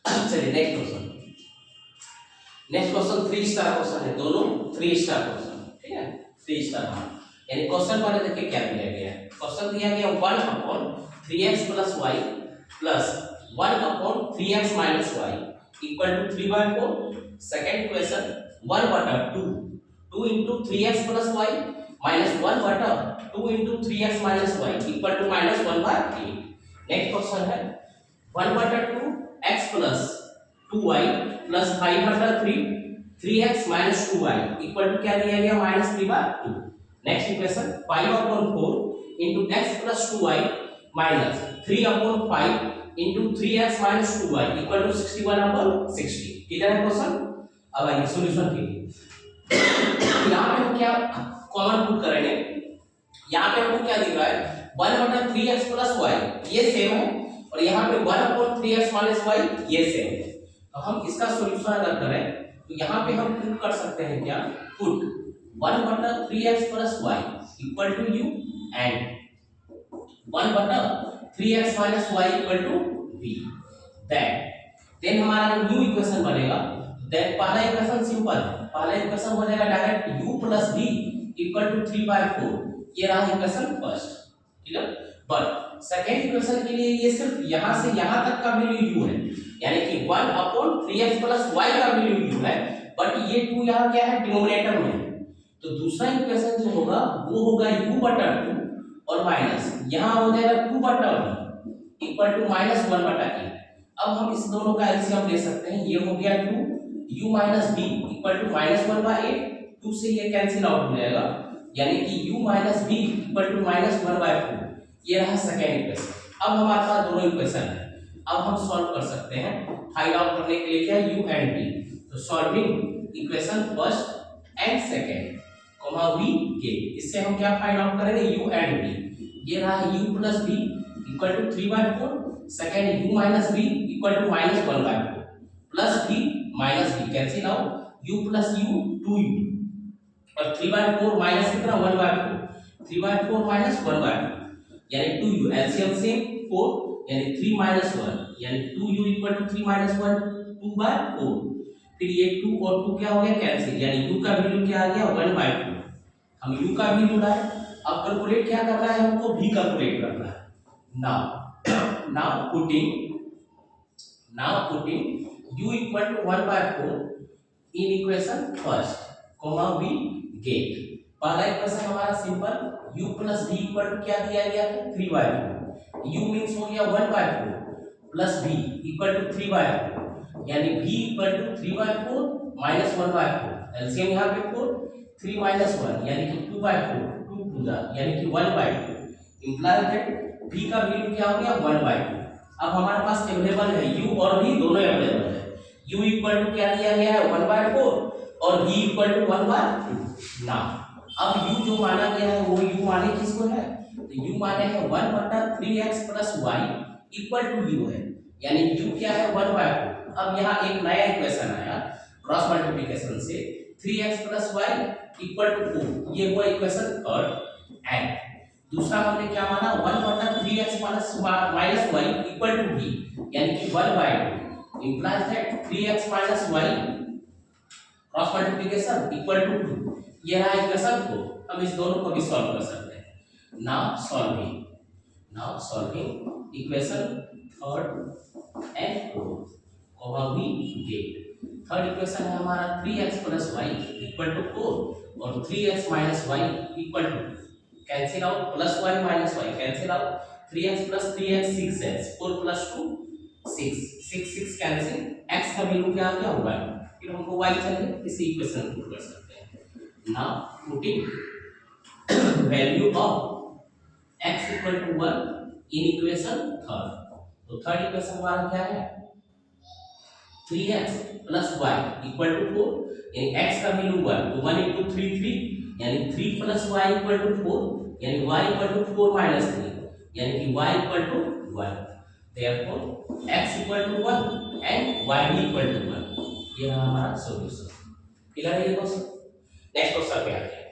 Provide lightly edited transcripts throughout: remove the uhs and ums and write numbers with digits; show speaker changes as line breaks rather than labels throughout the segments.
चलिए next question 3 star question है, दोनों 3 स्टार क्वेश्चन, ठीक है 3 स्टार। यानी क्वेश्चन वाले देखिए क्या दिया गया है। क्वेश्चन दिया गया 1/3x + y plus 1/3x - y equal to 3/4। Second question 1/2 2 into 3x + y minus 1/2 into 3x minus y equal to -1/8। Next question है 1/2 x plus 2y plus 5/3 3x minus 2y equal to क्या दिया गया -3/2। Next equation 5/4 into x plus 2y minus 3/5 into 3x minus 2y equal to 61/60। Clear है question. अब आइए solution के लिए। यहाँ पे हम क्या कॉमन पुट करेंगे। यहाँ पे हमको क्या दिख रहा है 1/3x + y ये सेम है और यहाँ पे 1/3x - y ये सेम है। तो हम इसका सॉल्यूशन अगर करें तो यहाँ पे हम पुट कर सकते हैं क्या, put 1/3x + y equal to u and 1/3x - y equal to v। Then हमारा जो न्यू इक्वेशन बनेगा, देन पहला इक्वेशन सिंपल है, पहला इक्वेशन हो जाएगा direct u + v equal to 3/4। ये रहा इक्वेशन फर्स्ट, ठीक है। बट सेकंड इक्वेशन के लिए ये सिर्फ यहां से यहां तक का वैल्यू u है, यानी कि 1/3x + y का वैल्यू u है, बट ये 2 यहां क्या है डिनोमिनेटर में है। तो दूसरा इक्वेशन जो होगा वो होगा u/2 और माइनस यहां हो जाएगा 2/v इक्वल टू -1/8। अब हम इस दोनों का एलसीएम ले सकते हैं। ये हो गया 2 u - v इक्वल टू -1/8, 2 से ये कैंसिल आउट हो जाएगा, यानी कि u - v इक्वल टू -1/4। ये रहा सेकंड इक्वेशन। अब हमारे पास दोनों इक्वेशन है, अब हम सॉल्व कर सकते हैं। फाइंड आउट करने के लिए क्या u एंड v, तो solving equation first and second comma v के, इससे हम क्या फाइंड आउट करेंगे u एंड v। ये रहा u + v equal to 3/4, second u - v equal to -1/4 plus v minus v cancel out, u + u 2u और 3/4 minus कितना 1/4, 3/4 minus 1/4 यानी 2u, एलसीएम सेम 4 यानी 3 - 1 यानी 2u इक्वल टू 3 - 1 2/4। फिर ये 2 और 2 क्या हो गया कैंसिल, यानी u का वैल्यू क्या आ गया 1/2। हम u का वैल्यू लाए, अब कैलकुलेट क्या करना है हमको, v कैलकुलेट करना है। now putting u equal to 1/4 in equation first comma v get। पहला इक्वेशन हमारा simple u + v equal to क्या दिया गया था 3/4, u मींस हो गया 1/4 प्लस v इक्वल टू 3/4 यानी v equal to 3/4 minus 1/4, LCM यहां पे 4 3 - 1 यानी कि 2/4 2 टू द यानी कि 1/2 इंप्लाई दैट v का वैल्यू क्या हो गया 1/2। अब हमारे पास अवेलेबल है u और v दोनों अवेलेबल है। u इक्वल टू क्या दिया गया है 1/4 और v इक्वल टू 1/2। ना अब u जो माना गया है वो u माने किसको है, तो u माने है 1/3x + y equal to u है, यानी u क्या है 1/4। अब यहाँ एक नया इक्वेशन आया क्रॉस मल्टीप्लिकेशन से 3x + y इक्वल टू 4, ये हुआ इक्वेशन थर्ड। एंड दूसरा हमने क्या माना 1/3x - y equal to v यानी कि 1/2 implies that 3x - y cross multiplication equal to 2। ये रहा इक्वेशन 4। अब इस दोनों को भी सॉल्व कर सकते हैं। Now solving equation third and fourth comma we get. Third equation है हमारा 3x + y इक्वल टू 4 और 3x - y equal to cancel out +y - y cancel out, 3x + 3x 6x 4 + 2 6 6 6 cancel, x का value क्या आ गया 1, फिर हमको y चाहिए, इसी इक्वेशन को कर सकते हैं। Now putting value of x equal to 1 in equation third. तो थर्ड इक्वेशन हमारा क्या है 3x + y इक्वल टू 4 यानी x का वैल्यू 1, तो 1 * 3 3 यानी 3 + y इक्वल टू 4 यानी y इक्वल टू 4 - 3 यानी कि y equal to 1। Therefore x equal to 1 and y भी इक्वल टू 1। ये रहा हमारा सॉल्यूशन। क्लियर है ये क्वेश्चन। नेक्स्ट क्वेश्चन पे आते हैं।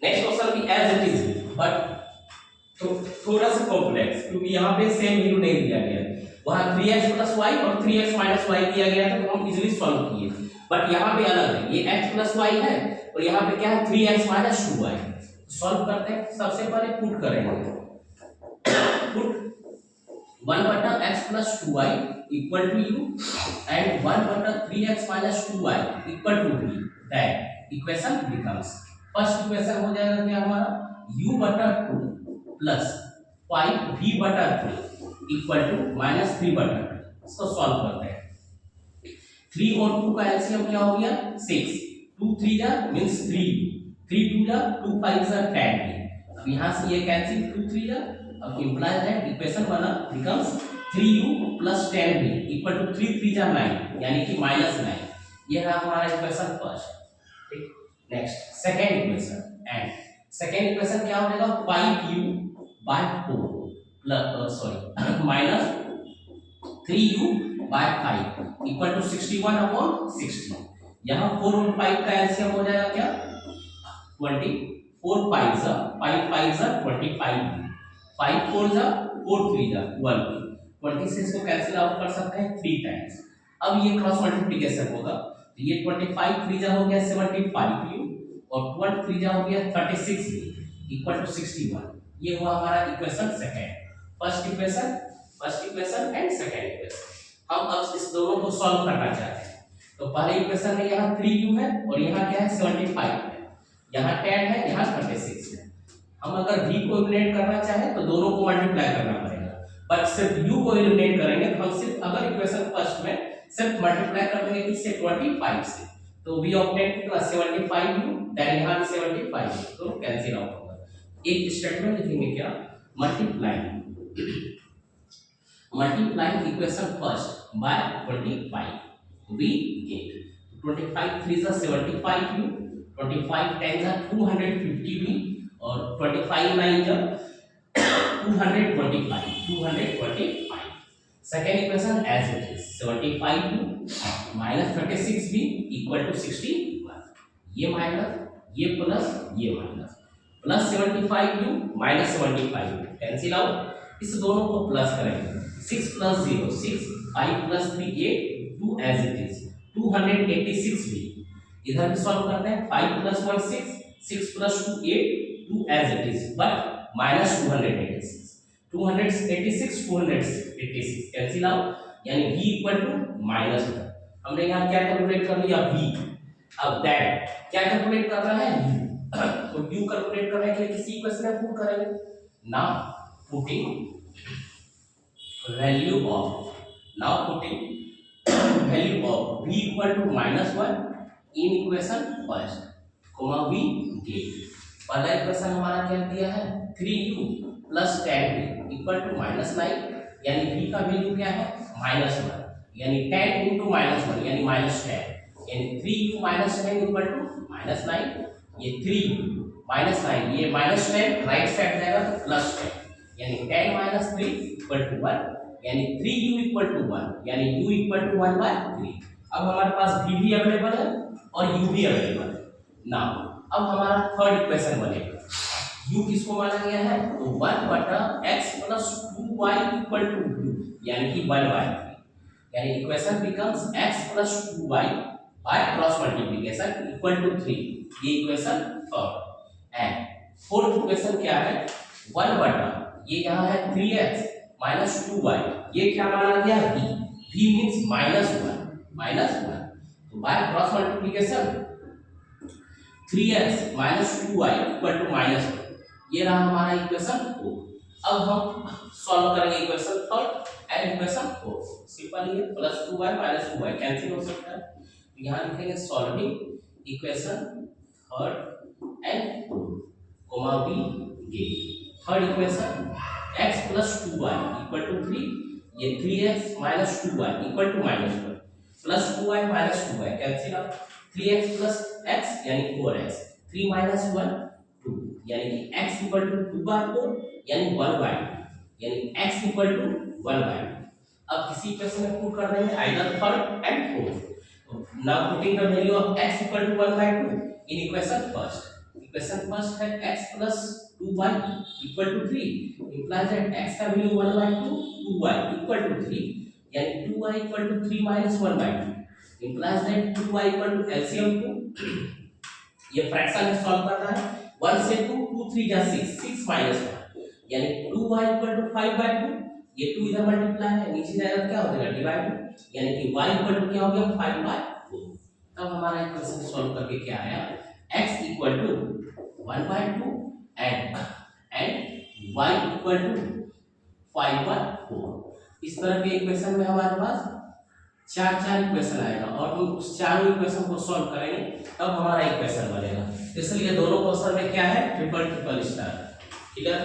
नेक्स्ट क्वेश्चन भी एज इट इज बट तो थोड़ा सा कॉम्प्लेक्स, क्योंकि यहाँ पे सेम वैल्यू नहीं दिया गया। वहां 3x प्लस वाई और 3x माइनस वाई दिया गया था, तो हम इजीली सॉल्व किए। बट यहाँ पे अलग है, ये x प्लस वाई है और यहाँ पे क्या है 3x माइनस 2y। सॉल्व करते हैं, सबसे पहले पुट करेंगे, put 1/x plus 2y equal to u and 1/3x minus 2y equal to v, that equation becomes, first equation हो जाएगा क्या हमारा u/2 plus 5v/3 equal to -3/2। इसको सॉल्व करते हैं, 3 और 2 का एलसीएम क्या हो गया 6, 2 3 जा मींस 3, 3 2 जा 2 5 जा 10। अब यहां से ये कैंसिल 2 3 जा, अब इंप्लाइज है इक्वेशन बना becomes 3u plus 10v equal to 3 3 जा 9 यानी कि -9। ये रहा हमारा इक्वेशन फर्स्ट। ठीक, next second equation, and second equation क्या हो जाएगा 5u/4 plus minus 3u/5 equal to 61/60। यहाँ 4 और 5 का एलसीएम हो जाएगा क्या 20, 4 5 जा 5 5 जा 25, 5 4 जा 4 3 जा 12, 26 को कैंसिल आउट कर सकते हैं 3 टाइम्स। अब ये क्रॉस मल्टीप्लिकेशन होगा, तो ये 25 3 जा हो गया 75u और 12 3 जा हो गया 36 इक्वल टू 61। ये हुआ हमारा equation second. First equation and second equation. हम अब इस दोनों को सॉल्व करना चाहते हैं, तो पहले इक्वेशन में यहाँ 3u है और यहाँ क्या है 75 है, यहाँ 10 है, यहाँ 36 है। हम अगर v को एलिमिनेट करना चाहे तो दोनों को मल्टीप्लाई करना पड़ेगा, बट सिर्फ u को एलिमिनेट करेंगे तो हम सिर्फ अगर इक्वेशन फर्स्ट में सिर्फ मल्टीप्लाई कर देंगे किससे 25 से, तो v ऑब्टेन 75u, देन यहाँ भी 75, तो कैंसिल आउट होगा। एक स्टेटमेंट लिखेंगे क्या multiplying equation first by 25 we get 25 3 is 75u, 25 10 is 250v और 25 9 is 225। Second equation as it is 75u minus 36v equal to 61। ये माइनस ये प्लस ये minus, plus 75u minus 75u cancel out, इस दोनों को plus करेंगे 6 plus 0 6, 5 plus 3 8, 2 as it is 286v। इधर भी सॉल्व करते हैं 5 plus 1 6, 6 plus 2 8, 2 as it is but minus 286, 286 286 cancel out, यानी v इक्वल टू -1। हमने यहाँ क्या कैलकुलेट कर लिया v, अब दैट क्या कैलकुलेट कर रहा है u, तो u कैलकुलेट करने के लिए किसी इक्वेशन में पुट करेंगे ना, putting value of v equal to -1 in equation first, comma v get। पहला इक्वेशन हमारा क्या दिया है 3u plus 10v equal to -9, यानी v का वैल्यू क्या है -1, यानी 10 into -1 यानी -10, यानी 3u minus 10 equal to -9। ये 3u minus 9, ये -10 राइट साइड जाएगा तो +10, यानी 10 minus 3 equal to 1, यानी 3u equal to 1, यानी u equal to 1/3। अब हमारे पास v भी अवेलेबल है और u भी अवेलेबल है ना। अब हमारा थर्ड इक्वेशन बनेगा, u किसको माना गया है तो 1/x plus 2y equal to u, यानी कि 1/3, यानी equation becomes x plus 2y by cross multiplication equal to 3। ये equation third. And fourth equation क्या है 1/, ये यहाँ है 3x minus 2y, ये क्या माना गया v means -1, तो by cross multiplication 3x minus 2y equal to -1। ये रहा हमारा इक्वेशन 4। अब हम सॉल्व करेंगे equation third and equation fourth, simple ही है, +2y minus 2y कैंसिल हो सकता है, तो यहाँ लिखेंगे solving equation third and fourth, comma v get. Third equation x plus 2y equal to 3, ये 3x minus 2y equal to -1 plus 2y minus 2y cancel out, 3x plus x यानी 4x, 3 minus 1 2, यानी कि x equal to 2/4 यानी 1/2, यानी x equal to 1/2। अब किसी equation में put कर देंगे either third and fourth. Now putting the value of x equal to 1/2 in equation first. Equation first है x plus 2y equal to 3, implies that x का value 1/2, 2y equal to 3, यानी 2y equal to 3 minus 1 by 2 implies that 2y equal to LCM 2, ये fraction में solve करना है, 1 से 2 2 3 जा 6 6 minus 1 यानी 2y इक्वल टू 5 बाई 2, ये 2 इधर मल्टीप्लाई है, नीचे जाएगा तो क्या हो जाएगा डिवाइड, यानी कि y इक्वल टू क्या हो गया 5 बाई 4। तब हमारा इक्वेशन सॉल्व करके क्या आया, x equal to 1 by 2 and y equal to 5 by 4। इस तरह के इक्वेशन में हमारे पास चार इक्वेशन आएगा और हम उस चारों इक्वेशन को सॉल्व करेंगे तब हमारा इक्वेशन बनेगा। इसलिए दोनों क्वेश्चन में क्या है, ट्रिपल स्टार। क्लियर?